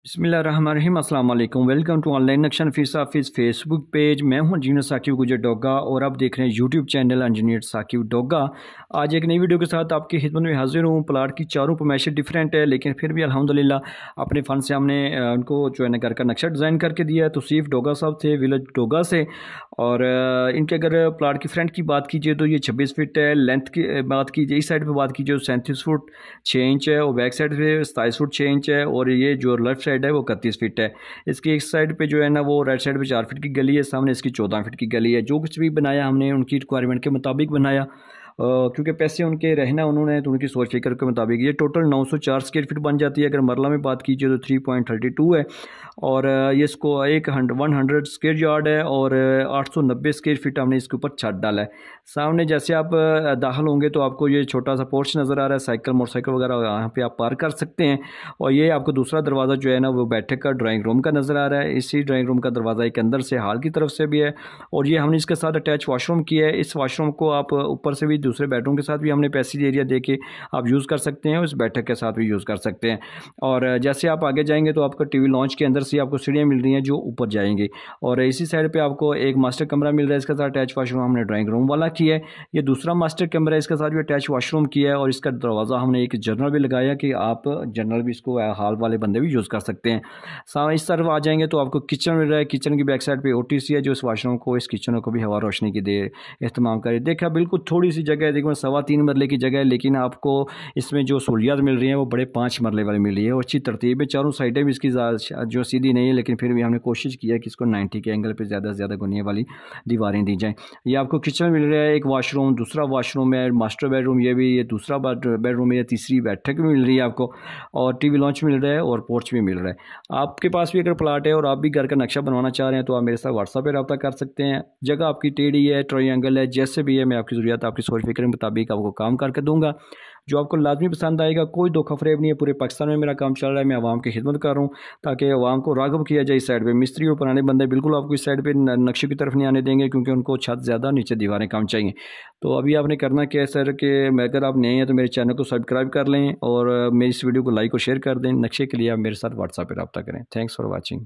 बिस्मिल्लाहिर्रहमानिर्रहीम, अस्सलाम वालेकुम। वेलकम टू ऑनलाइन नक्शा नफीस ऑफिस फेसबुक पेज। मैं हूं इंजीनियर साकिब गुजर डोगा और आप देख रहे हैं YouTube channel engineer Saqib Doga. आज एक नई वीडियो के साथ आपकी खिदमत में हाजिर हूं। प्लाट की चारों पैमाइशें डिफरेंट है, लेकिन फिर भी अल्हम्दुलिल्लाह अपने फ़न से हमने उनको जो है ना घर का नक्शा डिज़ाइन करके दिया है। तौसीफ़ डोगा साहब थे विलेज डोगा से। और इनके अगर प्लाट की फ्रंट की बात कीजिए तो ये 26 फीट है। लेंथ की बात कीजिए, इस साइड पर बात कीजिए तो 37 फुट 6 इंच है और बैक साइड पे 27 फुट 6 इंच है। और ये जो लेफ्ट साइड है वो 31 फीट है। इसकी एक साइड पे जो है ना वो राइट साइड पे 4 फीट की गली है, सामने इसकी 14 फीट की गली है। जो कुछ भी बनाया हमने उनकी रिक्वायरमेंट के मुताबिक बनाया, क्योंकि पैसे उनके रहना उन्होंने तो उनकी सोच फिक्र के मुताबिक ये टोटल 904 स्क्वायर फीट बन जाती है। अगर मरला में बात कीजिए तो 3.32 है। और ये इसको 100 स्क्वायर यार्ड है और 890 स्क्वायर फीट हमने इसके ऊपर छत डाला है। सामने जैसे आप दाखिल होंगे तो आपको ये छोटा सा पोर्च नज़र आ रहा है, साइकिल मोटरसाइकिल वगैरह यहाँ पे आप पार्क कर सकते हैं। और ये आपको दूसरा दरवाज़ा जो है ना वो बैठक का ड्राइंग रूम का नज़र आ रहा है। इसी ड्राइंग रूम का दरवाज़ा एक अंदर से हाल की तरफ से भी है। और ये हमने इसके साथ अटैच वाशरूम किया है। इस वाशरूम को आप ऊपर से भी दूसरे बेडरूम के साथ भी हमने पैसेज एरिया दे के आप यूज़ कर सकते हैं और इस बैठक के साथ भी यूज़ कर सकते हैं। और जैसे आप आगे जाएंगे तो आपका टीवी लॉन्च के अंदर से आपको सीढ़ियाँ मिल रही हैं जो ऊपर जाएंगी। और इसी साइड पे आपको एक मास्टर कमरा मिल रहा है, इसके साथ अटैच वाशरूम हमने ड्राइंग रूम वाला किया है। ये दूसरा मास्टर कमरा है, इसके साथ भी अटैच वाशरूम किया है। और इसका दरवाज़ा हमने एक जर्नल भी लगाया कि आप जर्नल भी इसको हाल वाले बंदे भी यूज़ कर सकते हैं। इस तरफ आ जाएंगे तो आपको किचन मिल रहा है। किचन की बैक साइड पे OTC है जो इस वाशरूम को इस किचन को भी हवा रोशनी की दे इस्तेमाल करे। देखा बिल्कुल थोड़ी सी जगह है, देखो 3.25 मरले की जगह है, लेकिन आपको इसमें जो सहूलियात मिल रही हैं वो बड़े 5 मरले वाली मिल रही है। और अच्छी तरतीब है, चारों साइडें भी इसकी जो सीधी नहीं है, लेकिन फिर भी हमने कोशिश की है कि इसको 90 के एंगल पे ज़्यादा से ज़्यादा गुनिया वाली दीवारें दी जाएँ। ये आपको किचन मिल रहा है, एक वाशरूम, दूसरा वाशरूम है, मास्टर बेडरूम ये भी, ये दूसरा बेडरूम है, तीसरी बैठक भी मिल रही है आपको। और टीवी लॉन्च मिल रहा है और पोर्च भी मिल रहा है। आपके पास भी अगर प्लाट है और आप भी घर का नक्शा बनवाना चाह रहे हैं तो आप मेरे साथ व्हाट्सएप पर रब्ता कर सकते हैं। जगह आपकी टेढ़ी है, ट्रायंगल है, जैसे भी है मैं आपकी ज़रूरत आपकी सोच फिक्र के मुताबिक आपको काम करके दूंगा जो आपको लाजमी पसंद आएगा। कोई धोखा फरेब नहीं है। पूरे पाकिस्तान में मेरा काम चल रहा है, मैं आवाम की खिदमत कर रहा हूँ ताकि आवाम को राग़िब किया जाए। इस साइड पे मिस्त्री और पुराने बंदे बिल्कुल आपको इस साइड पे नक्शे की तरफ नहीं आने देंगे, क्योंकि उनको छत ज़्यादा, नीचे दीवारें कम चाहिए। तो अभी आपने करना क्या है सर कि अगर आप नए हैं तो मेरे चैनल को सब्सक्राइब कर लें और मेरी इस वीडियो को लाइक और शेयर कर दें। नक्शे के लिए आप मेरे साथ व्हाट्सएप पर रब्ता करें। Thanks for watching.